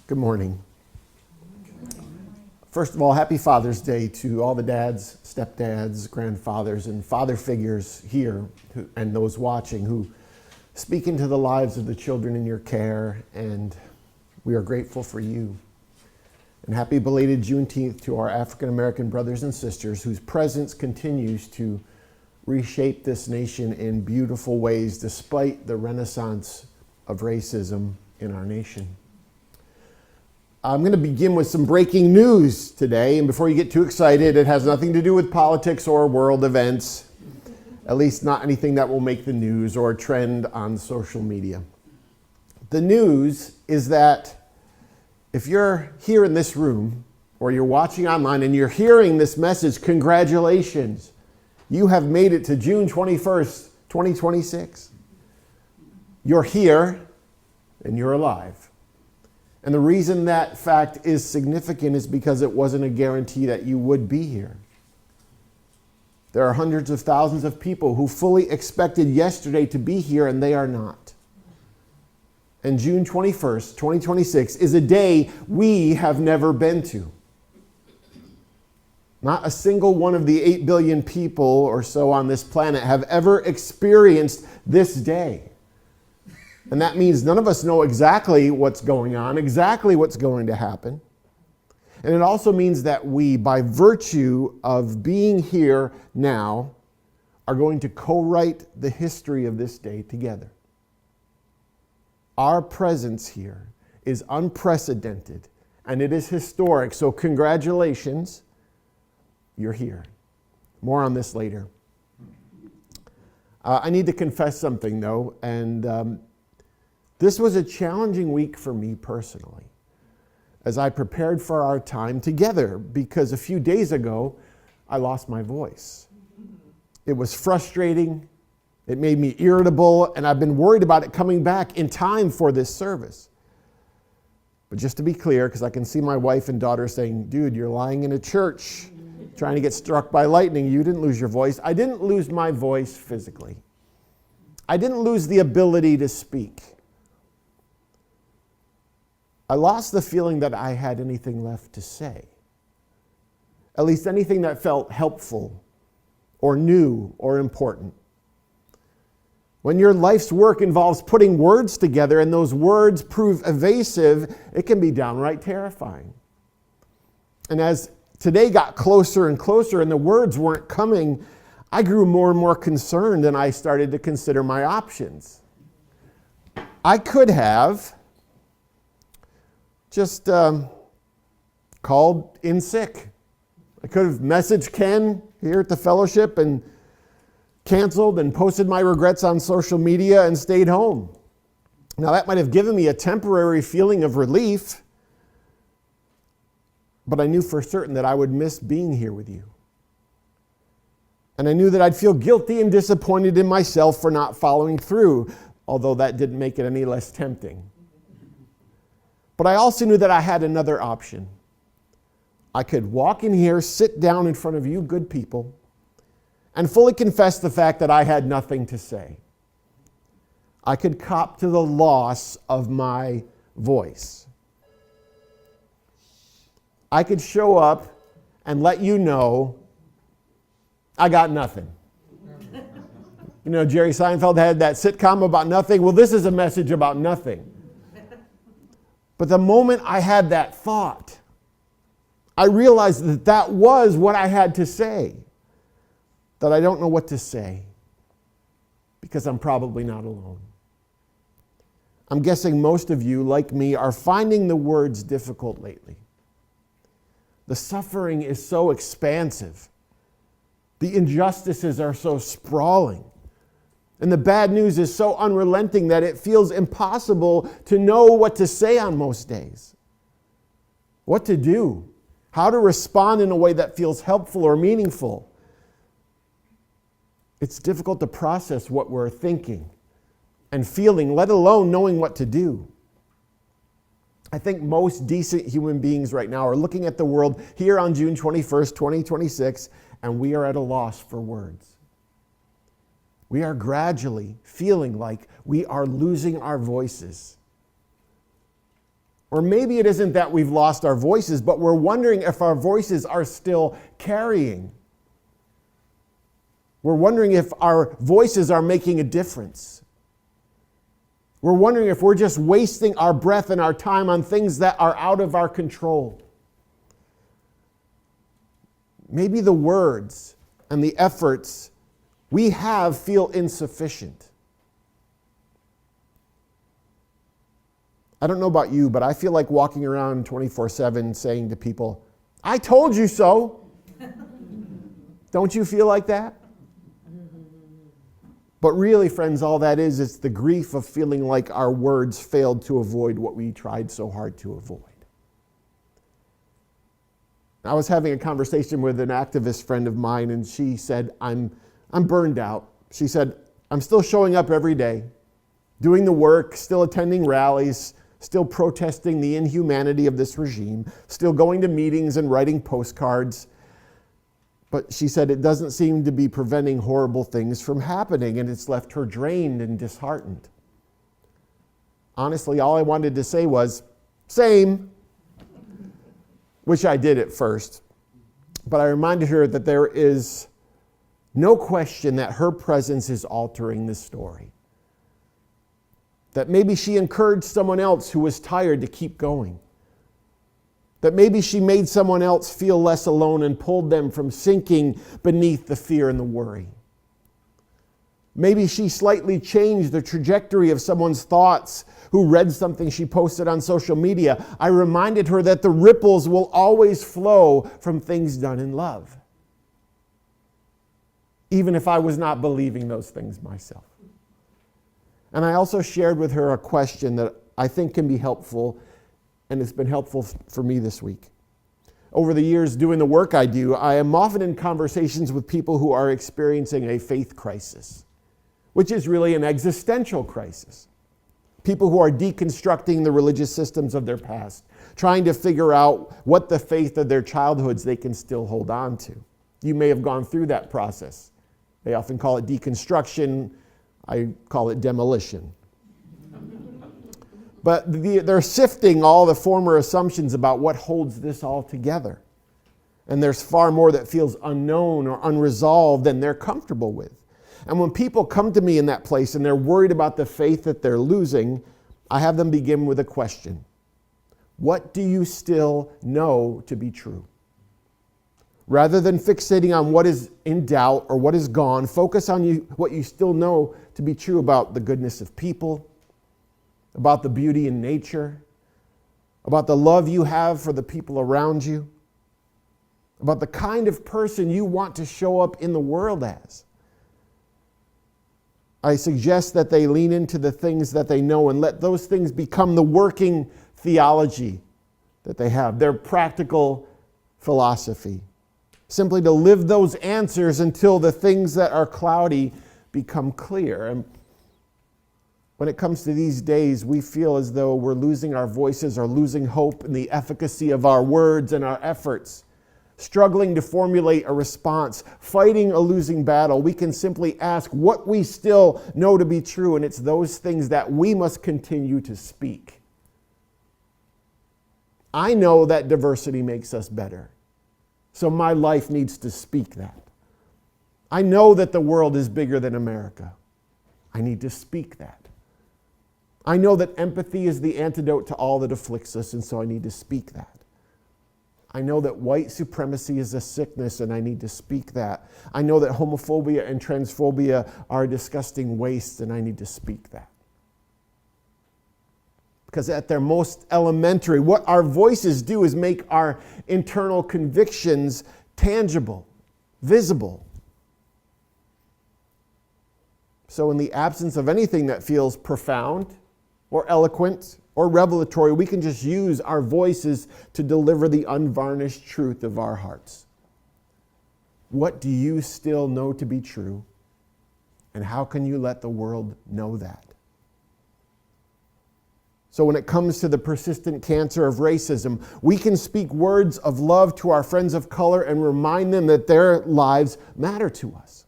Good morning. First of all, happy Father's Day to all the dads, stepdads, grandfathers, and father figures here and those watching who speak into the lives of the children in your care, and we are grateful for you. And happy belated Juneteenth to our African American brothers and sisters whose presence continues to reshape this nation in beautiful ways despite the renaissance of racism in our nation. I'm going to begin with some breaking news today, and before you get too excited, it has nothing to do with politics or world events, at least not anything that will make the news or trend on social media. The news is that if you're here in this room or you're watching online and you're hearing this message, congratulations, you have made it to June 21st, 2026. You're here and you're alive. And the reason that fact is significant is because it wasn't a guarantee that you would be here. There are hundreds of thousands of people who fully expected yesterday to be here and they are not. And June 21st, 2026 is a day we have never been to. Not a single one of the 8 billion people or so on this planet have ever experienced this day. And that means none of us know exactly what's going on, exactly what's going to happen. And it also means that we, by virtue of being here now, are going to co-write the history of this day together. Our presence here is unprecedented and it is historic. So congratulations, you're here. More on this later. I need to confess something though, and this was a challenging week for me personally as I prepared for our time together, because a few days ago I lost my voice. It was frustrating, it made me irritable, and I've been worried about it coming back in time for this service. But just to be clear, because I can see my wife and daughter saying, dude, you're lying in a church trying to get struck by lightning. You didn't lose your voice. I didn't lose my voice physically. I didn't lose the ability to speak. I lost the feeling that I had anything left to say. At least anything that felt helpful or new or important. When your life's work involves putting words together and those words prove evasive, it can be downright terrifying. And as today got closer and closer and the words weren't coming, I grew more and more concerned and I started to consider my options. I could have just called in sick. I could have messaged Ken here at the fellowship and canceled and posted my regrets on social media and stayed home. Now that might have given me a temporary feeling of relief, but I knew for certain that I would miss being here with you. And I knew that I'd feel guilty and disappointed in myself for not following through, although that didn't make it any less tempting. But I also knew that I had another option. I could walk in here, sit down in front of you good people, and fully confess the fact that I had nothing to say. I could cop to the loss of my voice. I could show up and let you know I got nothing. You know, Jerry Seinfeld had that sitcom about nothing. Well, this is a message about nothing. But the moment I had that thought, I realized that that was what I had to say. That I don't know what to say because I'm probably not alone. I'm guessing most of you, like me, are finding the words difficult lately. The suffering is so expansive. The injustices are so sprawling. And the bad news is so unrelenting that it feels impossible to know what to say on most days. What to do. How to respond in a way that feels helpful or meaningful. It's difficult to process what we're thinking and feeling, let alone knowing what to do. I think most decent human beings right now are looking at the world here on June 21st, 2026, and we are at a loss for words. We are gradually feeling like we are losing our voices. Or maybe it isn't that we've lost our voices, but we're wondering if our voices are still carrying. We're wondering if our voices are making a difference. We're wondering if we're just wasting our breath and our time on things that are out of our control. Maybe the words and the efforts we have feel insufficient. I don't know about you, but I feel like walking around 24/7 saying to people, "I told you so." Don't you feel like that? But really, friends, all that is, it's the grief of feeling like our words failed to avoid what we tried so hard to avoid. I was having a conversation with an activist friend of mine, and she said, I'm burned out. She said, I'm still showing up every day, doing the work, still attending rallies, still protesting the inhumanity of this regime, still going to meetings and writing postcards. But she said it doesn't seem to be preventing horrible things from happening, and it's left her drained and disheartened. Honestly, all I wanted to say was, same, which I did at first. But I reminded her that there is no question that her presence is altering this story. That maybe she encouraged someone else who was tired to keep going. That maybe she made someone else feel less alone and pulled them from sinking beneath the fear and the worry. Maybe she slightly changed the trajectory of someone's thoughts who read something she posted on social media. I reminded her that the ripples will always flow from things done in love, even if I was not believing those things myself. And I also shared with her a question that I think can be helpful, and it's been helpful for me this week. Over the years doing the work I do, I am often in conversations with people who are experiencing a faith crisis, which is really an existential crisis. People who are deconstructing the religious systems of their past, trying to figure out what the faith of their childhoods they can still hold on to. You may have gone through that process. They often call it deconstruction. I call it demolition. But they're sifting all the former assumptions about what holds this all together. And there's far more that feels unknown or unresolved than they're comfortable with. And when people come to me in that place and they're worried about the faith that they're losing, I have them begin with a question. What do you still know to be true? Rather than fixating on what is in doubt or what is gone, focus on what you still know to be true about the goodness of people, about the beauty in nature, about the love you have for the people around you, about the kind of person you want to show up in the world as. I suggest that they lean into the things that they know and let those things become the working theology that they have, their practical philosophy. Simply to live those answers until the things that are cloudy become clear. And when it comes to these days, we feel as though we're losing our voices or losing hope in the efficacy of our words and our efforts, struggling to formulate a response, fighting a losing battle. We can simply ask what we still know to be true, and it's those things that we must continue to speak. I know that diversity makes us better, so my life needs to speak that. I know that the world is bigger than America. I need to speak that. I know that empathy is the antidote to all that afflicts us, and so I need to speak that. I know that white supremacy is a sickness, and I need to speak that. I know that homophobia and transphobia are disgusting wastes, and I need to speak that. Because at their most elementary, what our voices do is make our internal convictions tangible, visible. So in the absence of anything that feels profound or eloquent or revelatory, we can just use our voices to deliver the unvarnished truth of our hearts. What do you still know to be true? And how can you let the world know that? So when it comes to the persistent cancer of racism, we can speak words of love to our friends of color and remind them that their lives matter to us.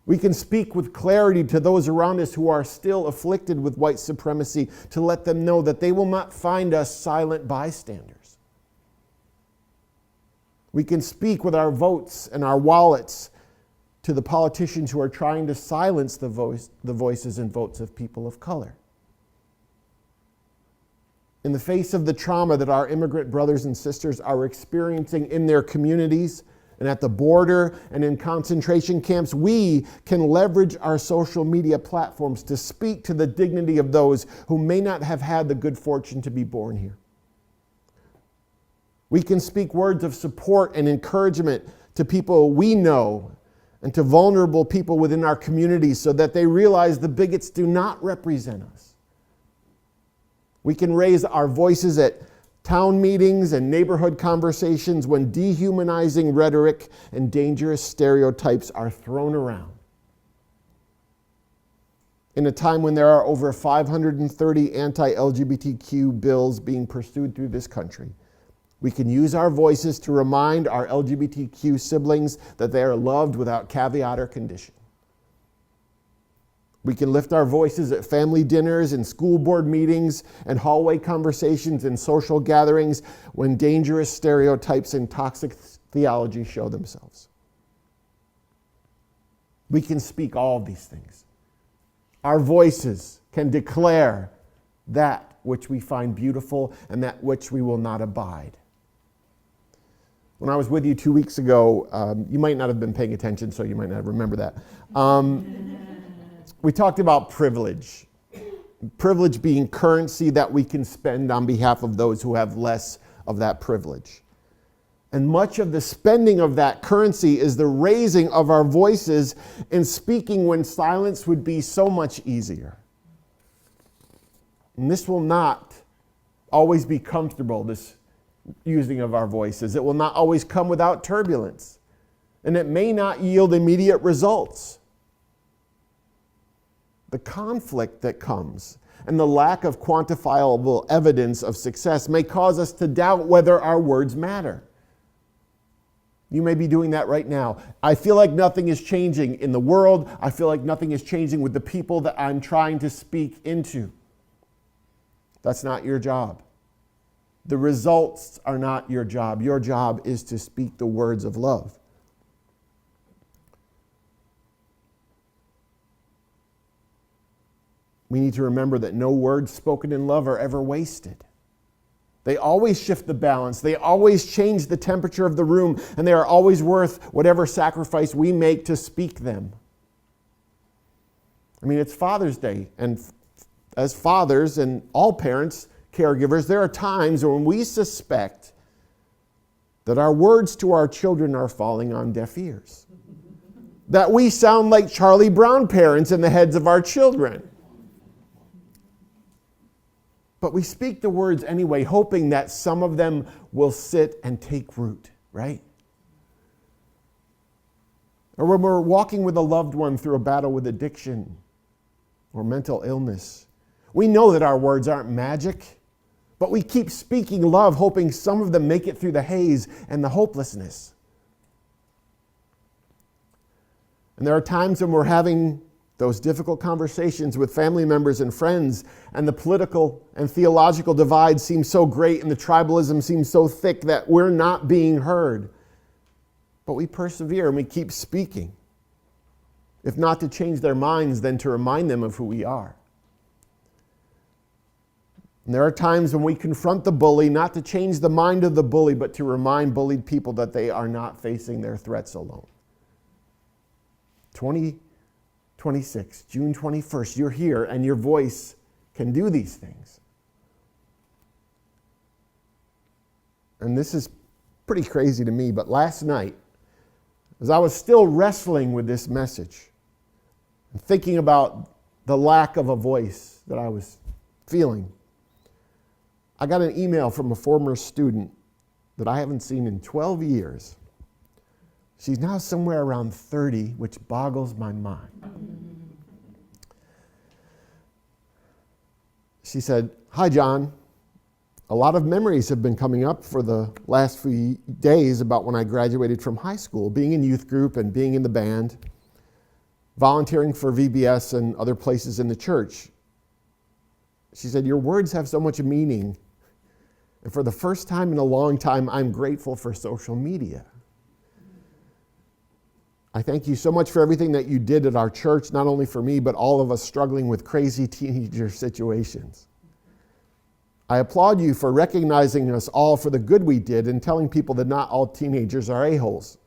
We can speak with clarity to those around us who are still afflicted with white supremacy to let them know that they will not find us silent bystanders. We can speak with our votes and our wallets to the politicians who are trying to silence the voices and votes of people of color. In the face of the trauma that our immigrant brothers and sisters are experiencing in their communities and at the border and in concentration camps, we can leverage our social media platforms to speak to the dignity of those who may not have had the good fortune to be born here. We can speak words of support and encouragement to people we know and to vulnerable people within our communities so that they realize the bigots do not represent us. We can raise our voices at town meetings and neighborhood conversations when dehumanizing rhetoric and dangerous stereotypes are thrown around. In a time when there are over 530 anti-LGBTQ bills being pursued through this country, we can use our voices to remind our LGBTQ siblings that they are loved without caveat or condition. We can lift our voices at family dinners and school board meetings and hallway conversations and social gatherings when dangerous stereotypes and toxic theology show themselves. We can speak all of these things. Our voices can declare that which we find beautiful and that which we will not abide. When I was with you 2 weeks ago, you might not have been paying attention, so you might not remember that. We talked about privilege. Privilege being currency that we can spend on behalf of those who have less of that privilege. And much of the spending of that currency is the raising of our voices in speaking when silence would be so much easier. And this will not always be comfortable, this using of our voices. It will not always come without turbulence. And it may not yield immediate results. The conflict that comes and the lack of quantifiable evidence of success may cause us to doubt whether our words matter. You may be doing that right now. I feel like nothing is changing in the world. I feel like nothing is changing with the people that I'm trying to speak into. That's not your job. The results are not your job. Your job is to speak the words of love. We need to remember that no words spoken in love are ever wasted. They always shift the balance. They always change the temperature of the room, and they are always worth whatever sacrifice we make to speak them. I mean, it's Father's Day, and as fathers and all parents, caregivers, there are times when we suspect that our words to our children are falling on deaf ears. That we sound like Charlie Brown parents in the heads of our children. But we speak the words anyway, hoping that some of them will sit and take root, right? Or when we're walking with a loved one through a battle with addiction or mental illness, we know that our words aren't magic, but we keep speaking love, hoping some of them make it through the haze and the hopelessness. And there are times when we're having those difficult conversations with family members and friends, and the political and theological divide seems so great and the tribalism seems so thick that we're not being heard. But we persevere and we keep speaking. If not to change their minds, then to remind them of who we are. And there are times when we confront the bully, not to change the mind of the bully, but to remind bullied people that they are not facing their threats alone. 2026, June 21st, you're here and your voice can do these things. And this is pretty crazy to me, but last night, as I was still wrestling with this message and thinking about the lack of a voice that I was feeling, I got an email from a former student that I haven't seen in 12 years. She's now somewhere around 30, which boggles my mind. She said, "Hi, John. A lot of memories have been coming up for the last few days about when I graduated from high school, being in youth group and being in the band. volunteering for VBS and other places in the church. She said, your words have so much meaning. And for the first time in a long time, I'm grateful for social media. I thank you so much for everything that you did at our church, not only for me, but all of us struggling with crazy teenager situations. I applaud you for recognizing us all for the good we did and telling people that not all teenagers are a-holes.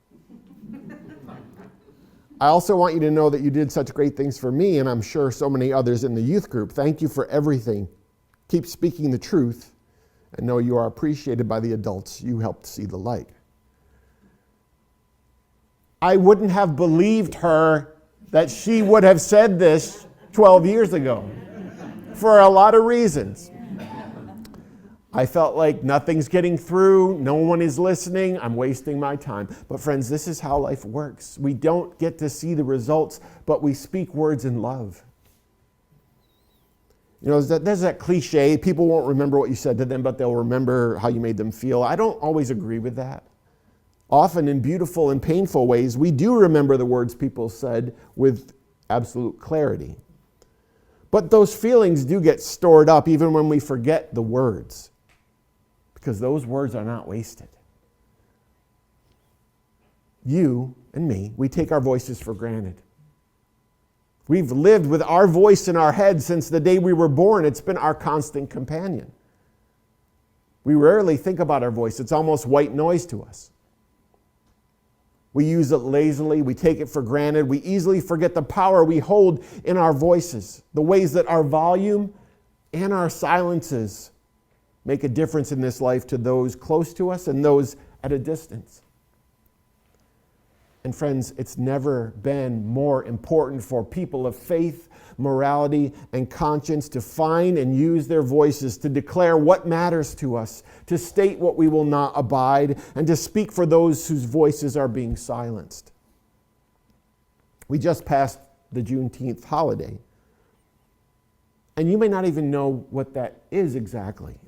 I also want you to know that you did such great things for me, and I'm sure so many others in the youth group. Thank you for everything. Keep speaking the truth, and know you are appreciated by the adults you helped see the light. I wouldn't have believed her that she would have said this 12 years ago for a lot of reasons. I felt like nothing's getting through, no one is listening, I'm wasting my time. But friends, this is how life works. We don't get to see the results, but we speak words in love. You know, there's that cliche, people won't remember what you said to them, but they'll remember how you made them feel. I don't always agree with that. Often in beautiful and painful ways, we do remember the words people said with absolute clarity. But those feelings do get stored up even when we forget the words, because those words are not wasted. You and me, we take our voices for granted. We've lived with our voice in our head since the day we were born. It's been our constant companion. We rarely think about our voice. It's almost white noise to us. We use it lazily. We take it for granted. We easily forget the power we hold in our voices, the ways that our volume and our silences make a difference in this life to those close to us and those at a distance. And friends, it's never been more important for people of faith, morality, and conscience to find and use their voices to declare what matters to us, to state what we will not abide, and to speak for those whose voices are being silenced. We just passed the Juneteenth holiday, and you may not even know what that is exactly.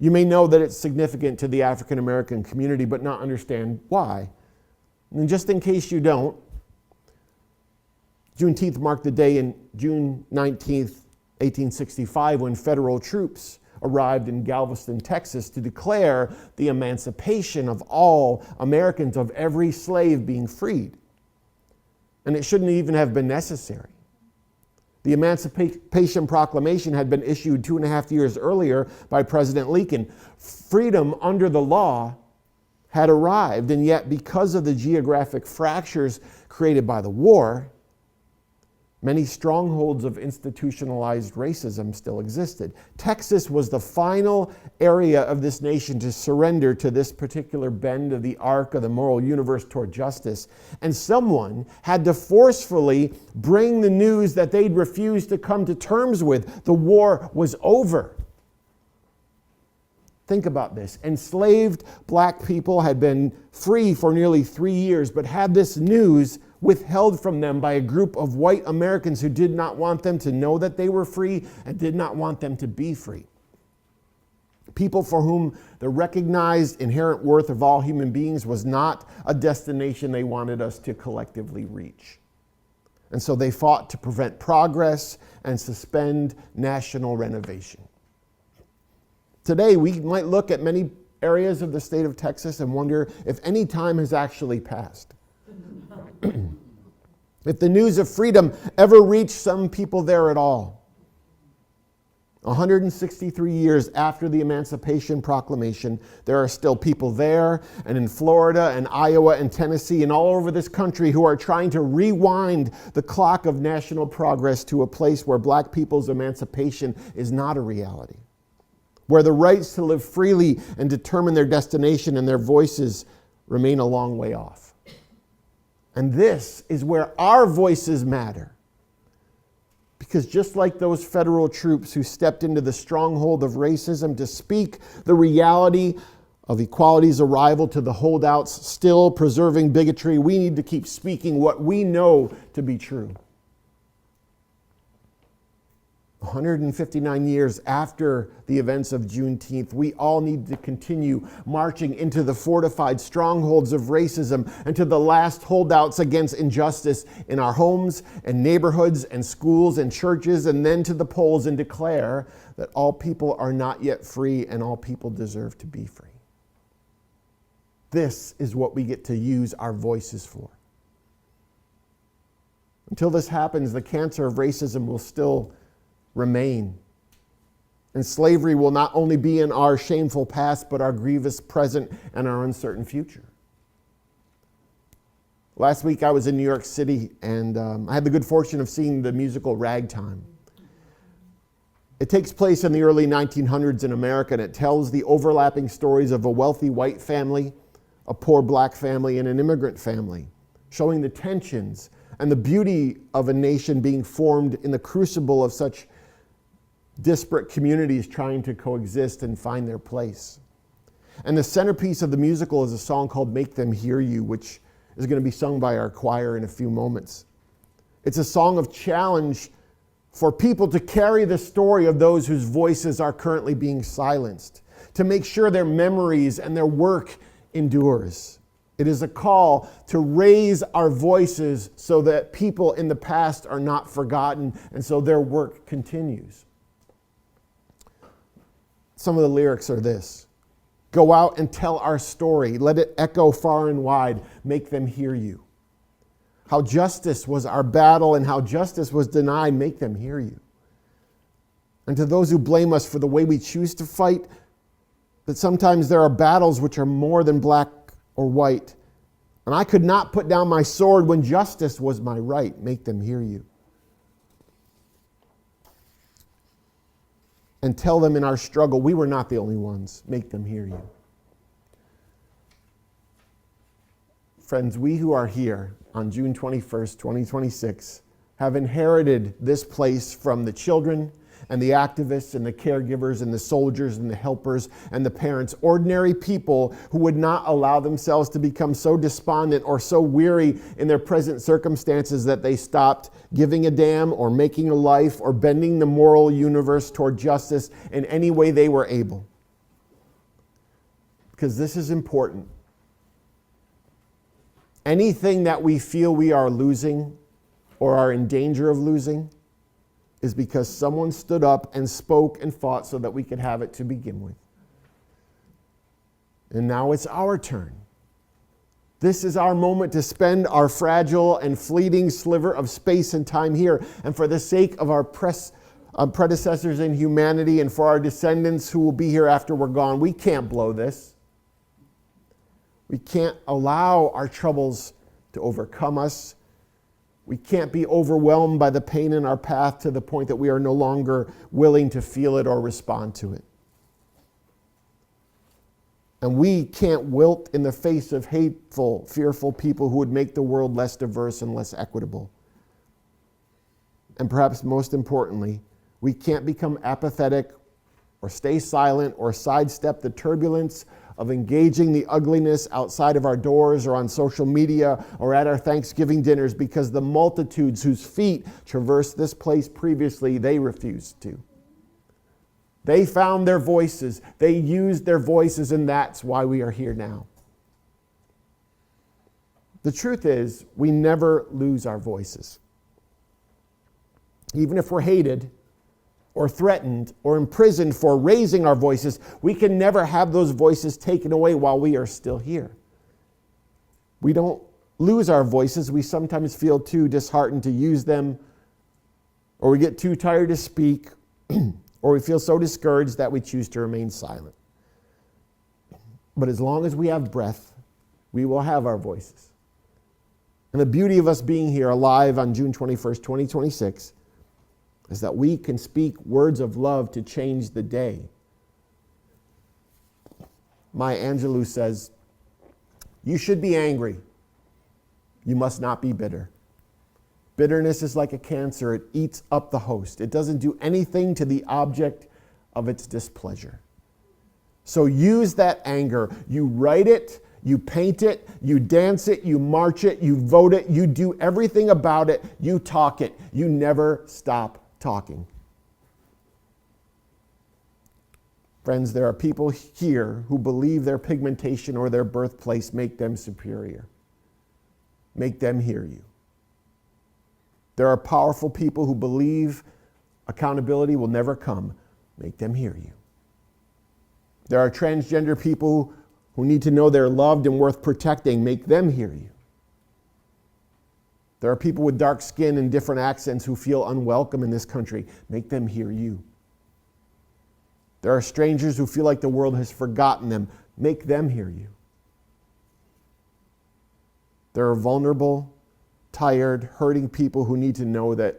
You may know that it's significant to the African American community, but not understand why. And just in case you don't, Juneteenth marked the day in June 19th, 1865, when federal troops arrived in Galveston, Texas, to declare the emancipation of all Americans, of every slave being freed. And it shouldn't even have been necessary. The Emancipation Proclamation had been issued 2.5 years earlier by President Lincoln. Freedom under the law had arrived, and yet because of the geographic fractures created by the war, many strongholds of institutionalized racism still existed. Texas was the final area of this nation to surrender to this particular bend of the arc of the moral universe toward justice. And someone had to forcefully bring the news that they'd refused to come to terms with. The war was over. Think about this. Enslaved black people had been free for nearly 3 years, but had this news withheld from them by a group of white Americans who did not want them to know that they were free and did not want them to be free. People for whom the recognized inherent worth of all human beings was not a destination they wanted us to collectively reach. And so they fought to prevent progress and suspend national renovation. Today, we might look at many areas of the state of Texas and wonder if any time has actually passed. If the news of freedom ever reached some people there at all. 163 years after the Emancipation Proclamation, there are still people there and in Florida and Iowa and Tennessee and all over this country who are trying to rewind the clock of national progress to a place where black people's emancipation is not a reality, where the rights to live freely and determine their destination and their voices remain a long way off. And this is where our voices matter. Because just like those federal troops who stepped into the stronghold of racism to speak the reality of equality's arrival to the holdouts still preserving bigotry, we need to keep speaking what we know to be true. 159 years after the events of Juneteenth, we all need to continue marching into the fortified strongholds of racism and to the last holdouts against injustice in our homes and neighborhoods and schools and churches, and then to the polls and declare that all people are not yet free and all people deserve to be free. This is what we get to use our voices for. Until this happens, the cancer of racism will still remain. And slavery will not only be in our shameful past, but our grievous present and our uncertain future. Last week I was in New York City, and I had the good fortune of seeing the musical Ragtime. It takes place in the early 1900s in America, and it tells the overlapping stories of a wealthy white family, a poor black family, and an immigrant family, showing the tensions and the beauty of a nation being formed in the crucible of such disparate communities trying to coexist and find their place. And the centerpiece of the musical is a song called Make Them Hear You, which is going to be sung by our choir in a few moments. It's a song of challenge for people to carry the story of those whose voices are currently being silenced, to make sure their memories and their work endures. It is a call to raise our voices so that people in the past are not forgotten and so their work continues. Some of the lyrics are this: go out and tell our story. Let it echo far and wide. Make them hear you. How justice was our battle and how justice was denied. Make them hear you. And to those who blame us for the way we choose to fight, that sometimes there are battles which are more than black or white. And I could not put down my sword when justice was my right. Make them hear you. And tell them in our struggle, we were not the only ones. Make them hear you. Friends, we who are here on June 21st, 2026, have inherited this place from the children and the activists and the caregivers and the soldiers and the helpers and the parents, ordinary people who would not allow themselves to become so despondent or so weary in their present circumstances that they stopped giving a damn or making a life or bending the moral universe toward justice in any way they were able. Because this is important. Anything that we feel we are losing or are in danger of losing is because someone stood up and spoke and fought so that we could have it to begin with. And now it's our turn. This is our moment to spend our fragile and fleeting sliver of space and time here. And for the sake of our predecessors in humanity and for our descendants who will be here after we're gone, we can't blow this. We can't allow our troubles to overcome us. We can't be overwhelmed by the pain in our path to the point that we are no longer willing to feel it or respond to it. And we can't wilt in the face of hateful, fearful people who would make the world less diverse and less equitable. And perhaps most importantly, we can't become apathetic or stay silent or sidestep the turbulence of engaging the ugliness outside of our doors or on social media or at our Thanksgiving dinners, because the multitudes whose feet traversed this place previously, they refused to. They found their voices, they used their voices, and that's why we are here now. The truth is, we never lose our voices. Even if we're hated or threatened or imprisoned for raising our voices, we can never have those voices taken away while we are still here. We don't lose our voices. We sometimes feel too disheartened to use them, or we get too tired to speak, or we feel so discouraged that we choose to remain silent. But as long as we have breath, we will have our voices. And the beauty of us being here alive on June 21st, 2026, is that we can speak words of love to change the day. Maya Angelou says, you should be angry. You must not be bitter. Bitterness is like a cancer. It eats up the host. It doesn't do anything to the object of its displeasure. So use that anger. You write it, you paint it, you dance it, you march it, you vote it, you do everything about it, you talk it. You never stop talking. Friends, there are people here who believe their pigmentation or their birthplace make them superior. Make them hear you. There are powerful people who believe accountability will never come. Make them hear you. There are transgender people who need to know they're loved and worth protecting. Make them hear you. There are people with dark skin and different accents who feel unwelcome in this country. Make them hear you. There are strangers who feel like the world has forgotten them. Make them hear you. There are vulnerable, tired, hurting people who need to know that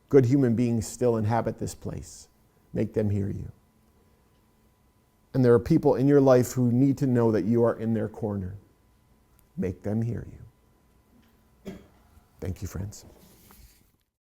good human beings still inhabit this place. Make them hear you. And there are people in your life who need to know that you are in their corner. Make them hear you. Thank you, friends.